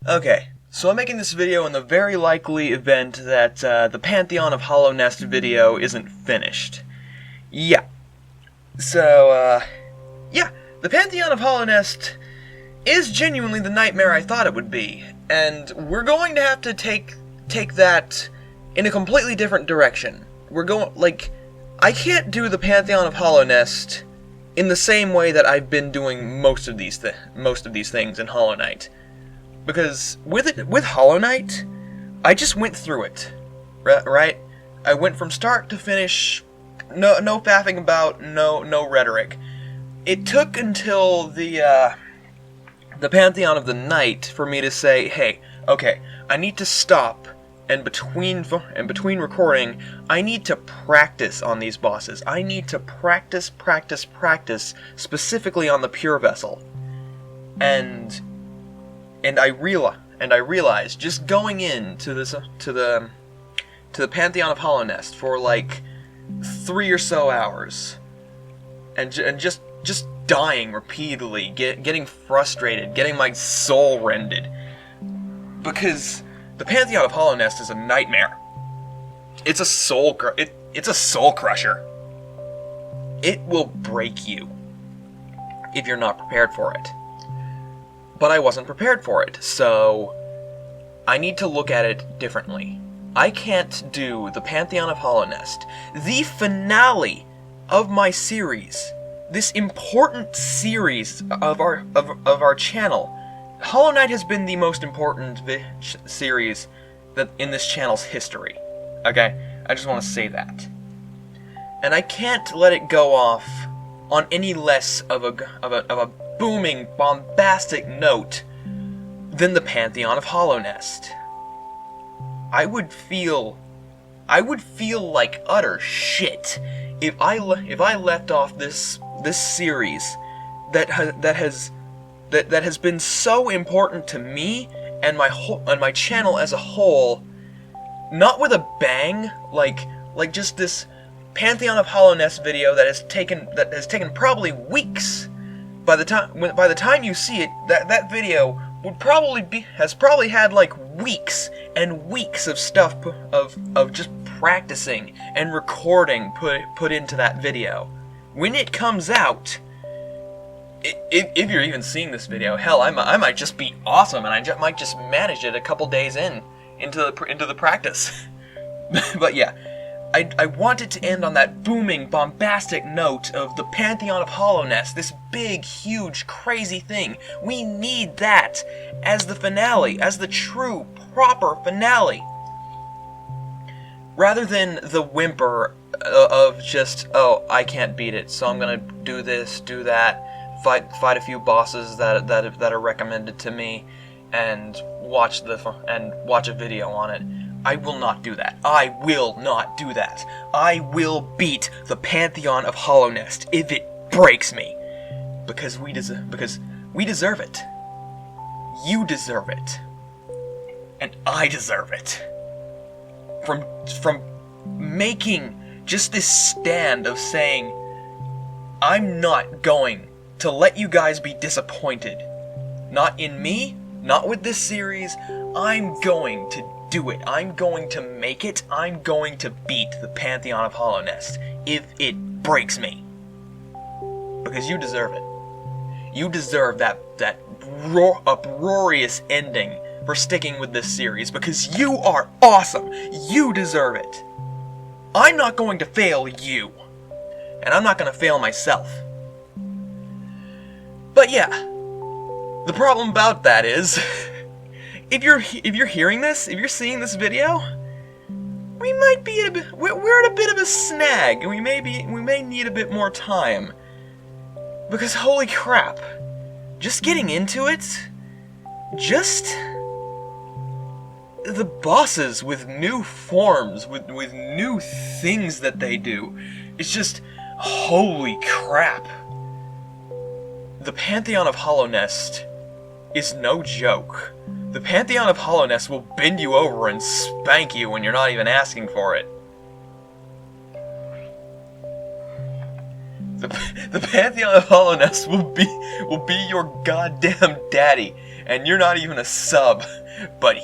Okay, so I'm making this video in the very likely event that the Pantheon of Hollow Nest video isn't finished. Yeah. So, yeah, the Pantheon of Hollow Nest is genuinely the nightmare I thought it would be, and we're going to have to take that in a completely different direction. I can't do the Pantheon of Hollow Nest in the same way that I've been doing most of these things in Hollow Knight. Because with Hollow Knight, I just went through it, right? I went from start to finish, no faffing about, no rhetoric. It took until the Pantheon of the Night for me to say, hey, okay, I need to stop, and between recording, I need to practice on these bosses. I need to practice, specifically on the Pure Vessel, and I realized just going into this to the Pantheon of Hollow Nest for like 3 or so hours, and just dying repeatedly, getting frustrated, getting my soul rended, because the Pantheon of Hollow Nest is a nightmare. It's a soul crusher. It will break you if you're not prepared for it. But I wasn't prepared for it, so I need to look at it differently. I can't do the Pantheon of Hollow Nest, the finale of my series, this important series of our channel. Hollow Knight has been the most important series that in this channel's history. Okay, I just want to say that, and I can't let it go off on any less of a booming, bombastic note than the Pantheon of Hollow Nest. I would feel like utter shit if I left off this series that has been so important to me and my channel as a whole, not with a bang, like just this Pantheon of Hollow Nest video that has taken probably weeks. By the time you see it, that video has probably had like weeks and weeks of stuff of just practicing and recording put into that video. When it comes out, if you're even seeing this video, hell, I might just be awesome and I might just manage it a couple days into the practice. But yeah. I want it to end on that booming, bombastic note of the Pantheon of Hollow Nest, this big, huge, crazy thing. We need that as the finale, as the true, proper finale. Rather than the whimper of just, oh, I can't beat it, so I'm gonna do this, do that, fight a few bosses that are recommended to me, and watch a video on it. I will not do that. I will not do that. I will beat the Pantheon of Hollow Nest if it breaks me. Because we deserve it. You deserve it. And I deserve it. From making just this stand of saying, I'm not going to let you guys be disappointed. Not in me, not with this series. I'm going to do it. I'm going to make it. I'm going to beat the Pantheon of Hollow Nest if it breaks me. Because you deserve it. You deserve that uproarious ending for sticking with this series, because you are awesome. You deserve it. I'm not going to fail you. And I'm not going to fail myself. But yeah, the problem about that is if you're hearing this, if you're seeing this video, we might be we're at a bit of a snag, and we may need a bit more time. Because holy crap, just getting into it, just the bosses with new forms, with new things that they do, it's just holy crap. The Pantheon of Hollow Nest is no joke. The Pantheon of Hollow Nest will bend you over and spank you when you're not even asking for it. The Pantheon of Hollow Nest will be your goddamn daddy and you're not even a sub, but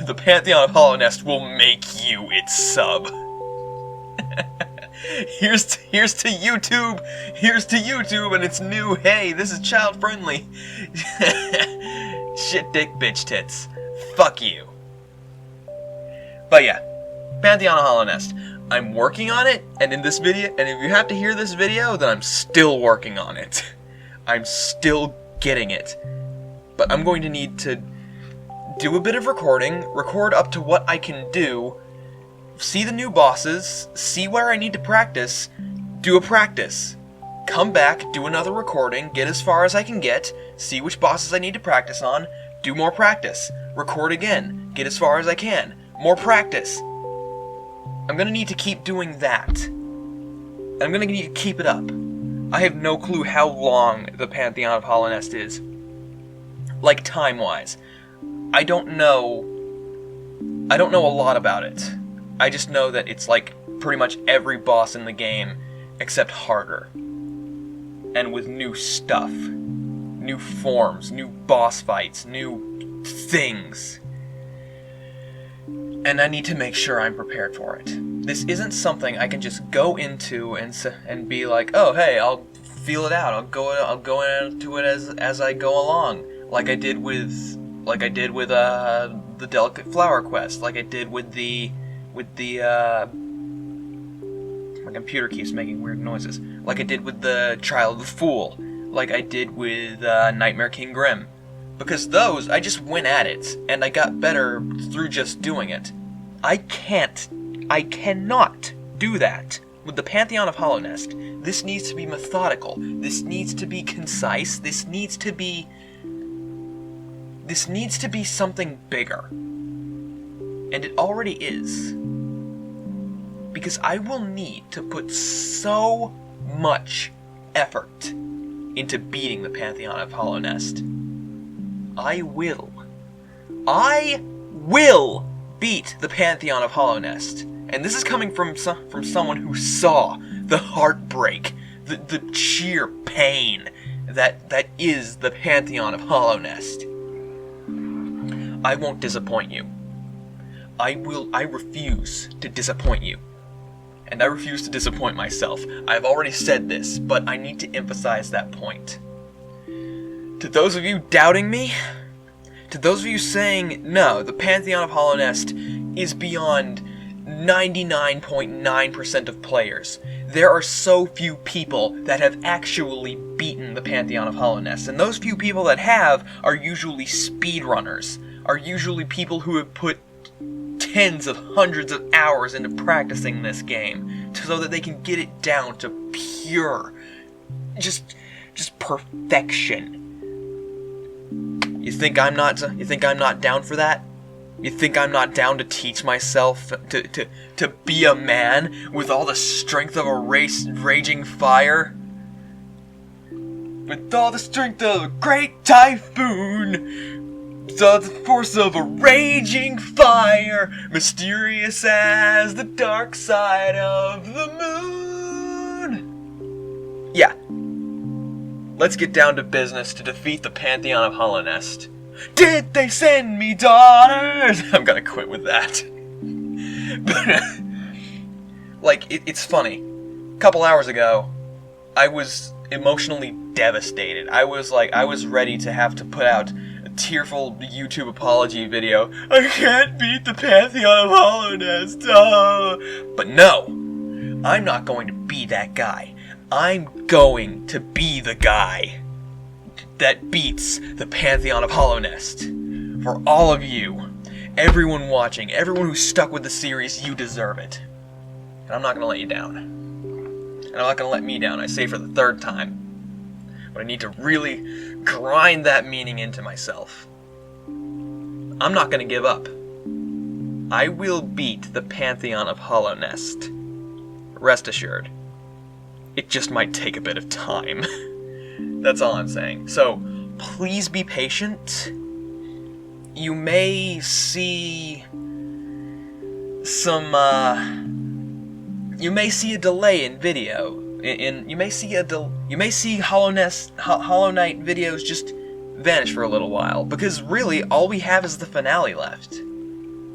the Pantheon of Hollow Nest will make you its sub. Here's to YouTube, and it's new. Hey, this is child friendly. Shit, dick, bitch, tits. Fuck you. But yeah, Pantheon of Hollow Nest. I'm working on it, and in this video, and if you have to hear this video, then I'm still working on it. I'm still getting it. But I'm going to need to do a bit of recording, record up to what I can do, see the new bosses, see where I need to practice, do a practice. Come back, do another recording, get as far as I can get, see which bosses I need to practice on, do more practice, record again, get as far as I can, more practice. I'm gonna need to keep doing that. And I'm gonna need to keep it up. I have no clue how long the Pantheon of Hollow Nest is. Like, time-wise. I don't know a lot about it. I just know that it's like pretty much every boss in the game, except harder. And with new stuff. New forms, new boss fights, new things. And I need to make sure I'm prepared for it. This isn't something I can just go into and be like, oh hey, I'll feel it out. I'll go into it as I go along, like I did with the Delicate Flower quest, like I did with the my computer keeps making weird noises, like I did with the Trial of the Fool, like I did with Nightmare King Grim. Because those, I just went at it, and I got better through just doing it. I cannot do that with the Pantheon of Hollow Nest. This needs to be methodical. This needs to be concise. This needs to be something bigger. And it already is. Because I will need to put so much effort into beating the Pantheon of Hollow Nest. I will beat the Pantheon of Hollow Nest. And this is coming from someone who saw the heartbreak, the sheer pain that is the Pantheon of Hollow Nest. I won't disappoint you. I refuse to disappoint you. And I refuse to disappoint myself. I've already said this, but I need to emphasize that point. To those of you doubting me, to those of you saying, no, the Pantheon of Hollow Nest is beyond 99.9% of players. There are so few people that have actually beaten the Pantheon of Hollow Nest, and those few people that have are usually speedrunners, are usually people who have put tens of hundreds of hours into practicing this game, so that they can get it down to pure, just perfection. You think I'm not down for that? You think I'm not down to teach myself to be a man with all the strength of a raging fire? With all the strength of a great typhoon, with all the force of a raging fire, mysterious as the dark side of the moon. Yeah. Let's get down to business to defeat the Pantheon of Hollow Nest. Did they send me daughters? I'm gonna quit with that. But, it's funny. A couple hours ago, I was emotionally devastated. I was ready to have to put out a tearful YouTube apology video. I can't beat the Pantheon of Hollow Nest. Oh. But no, I'm not going to be that guy. I'm going to be the guy that beats the Pantheon of Hollow Nest. For all of you, everyone watching, everyone who's stuck with the series, you deserve it. And I'm not going to let you down. And I'm not going to let me down, I say for the third time. But I need to really grind that meaning into myself. I'm not going to give up. I will beat the Pantheon of Hollow Nest. Rest assured. It just might take a bit of time. That's all I'm saying. So, please be patient. You may see some, you may see a delay in video. You may see Hollow Knight videos just vanish for a little while, because really, all we have is the finale left.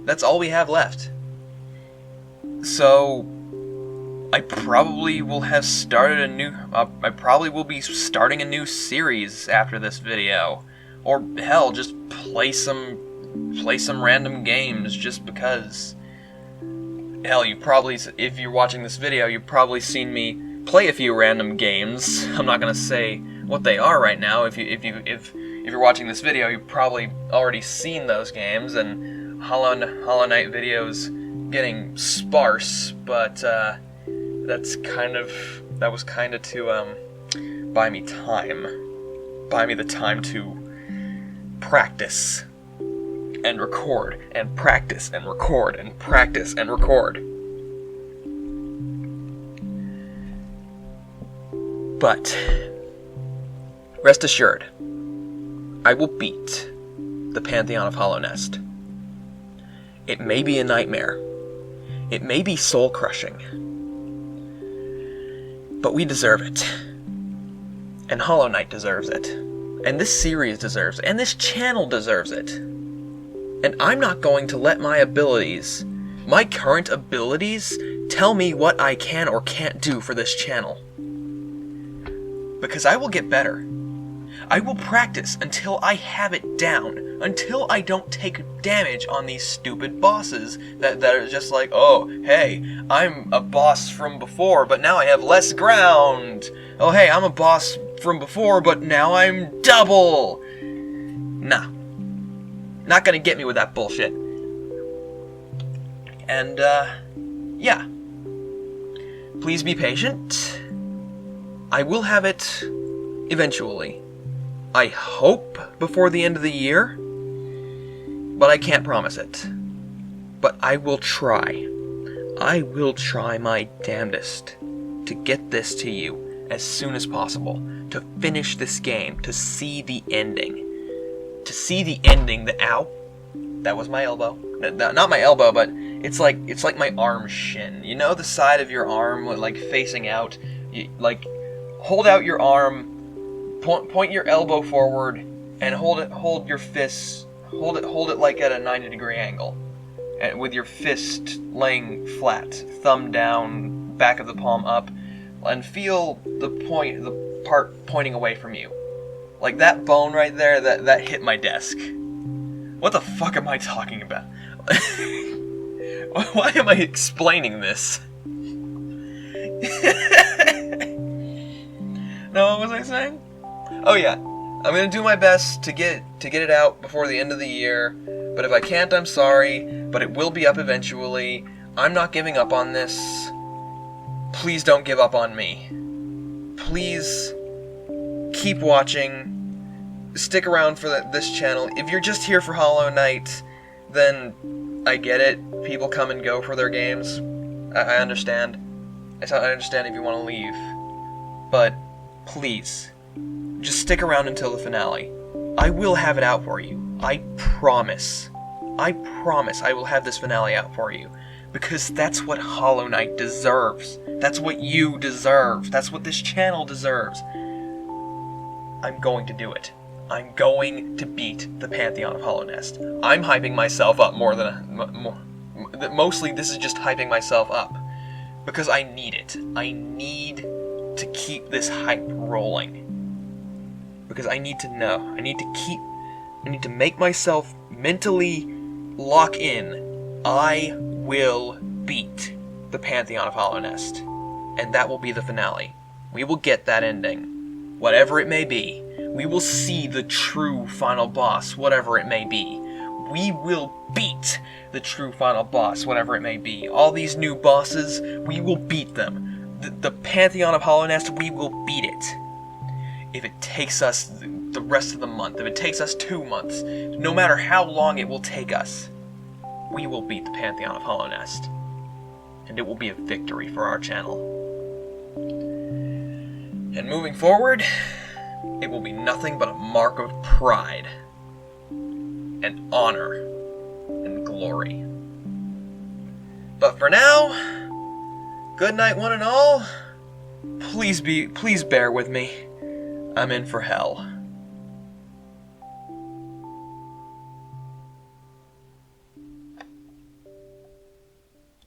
That's all we have left. So, I probably will have started a new... I probably will be starting a new series after this video. Or, hell, just play some random games just because. Hell, you probably... If you're watching this video, you've probably seen me play a few random games. I'm not gonna say what they are right now. If you're watching this video, you've probably already seen those games, and Hollow Knight videos getting sparse, but that was kind of to buy me the time to practice and record and practice and record and practice and record. But rest assured, I will beat the Pantheon of Hallownest. It may be a nightmare. It may be soul-crushing. But we deserve it. And Hollow Knight deserves it. And this series deserves it. And this channel deserves it. And I'm not going to let my abilities, my current abilities, tell me what I can or can't do for this channel. Because I will get better. I will practice until I have it down, until I don't take damage on these stupid bosses that are just like, oh, hey, I'm a boss from before, but now I have less ground. Oh, hey, I'm a boss from before, but now I'm double. Nah. Not gonna get me with that bullshit. And, yeah. Please be patient. I will have it eventually. I hope before the end of the year, but I can't promise it. But I will try. I will try my damnedest to get this to you as soon as possible, to finish this game, to see the ending. To see the ending, ow, that was my elbow. Not my elbow, but it's like my arm shin. You know the side of your arm, like facing out? Like, hold out your arm, point your elbow forward, and hold your fist, hold it like at a 90-degree angle, and with your fist laying flat, thumb down, back of the palm up, and feel the part pointing away from you. Like that bone right there, that hit my desk. What the fuck am I talking about? Why am I explaining this? No, what was I saying? Oh yeah, I'm gonna do my best to get it out before the end of the year, but if I can't, I'm sorry, but it will be up eventually. I'm not giving up on this. Please don't give up on me. Please keep watching. Stick around for this channel. If you're just here for Hollow Knight, then I get it. People come and go for their games. I understand. I understand if you want to leave. But please, just stick around until the finale. I will have it out for you. I promise. I promise I will have this finale out for you. Because that's what Hollow Knight deserves. That's what you deserve. That's what this channel deserves. I'm going to do it. I'm going to beat the Pantheon of Hallownest. I'm hyping myself up mostly this is just hyping myself up. Because I need it. I need to keep this hype rolling. Because I need to know. I need to make myself mentally lock in. I will beat the Pantheon of Hallownest. And that will be the finale. We will get that ending. Whatever it may be. We will see the true final boss, whatever it may be. We will beat the true final boss, whatever it may be. All these new bosses, we will beat them. The Pantheon of Hallownest, we will beat it. If it takes us the rest of the month, if it takes us 2 months, no matter how long it will take us, we will beat the Pantheon of Hallownest. And it will be a victory for our channel. And moving forward, it will be nothing but a mark of pride, and honor, and glory. But for now, good night one and all. Please bear with me. I'm in for hell.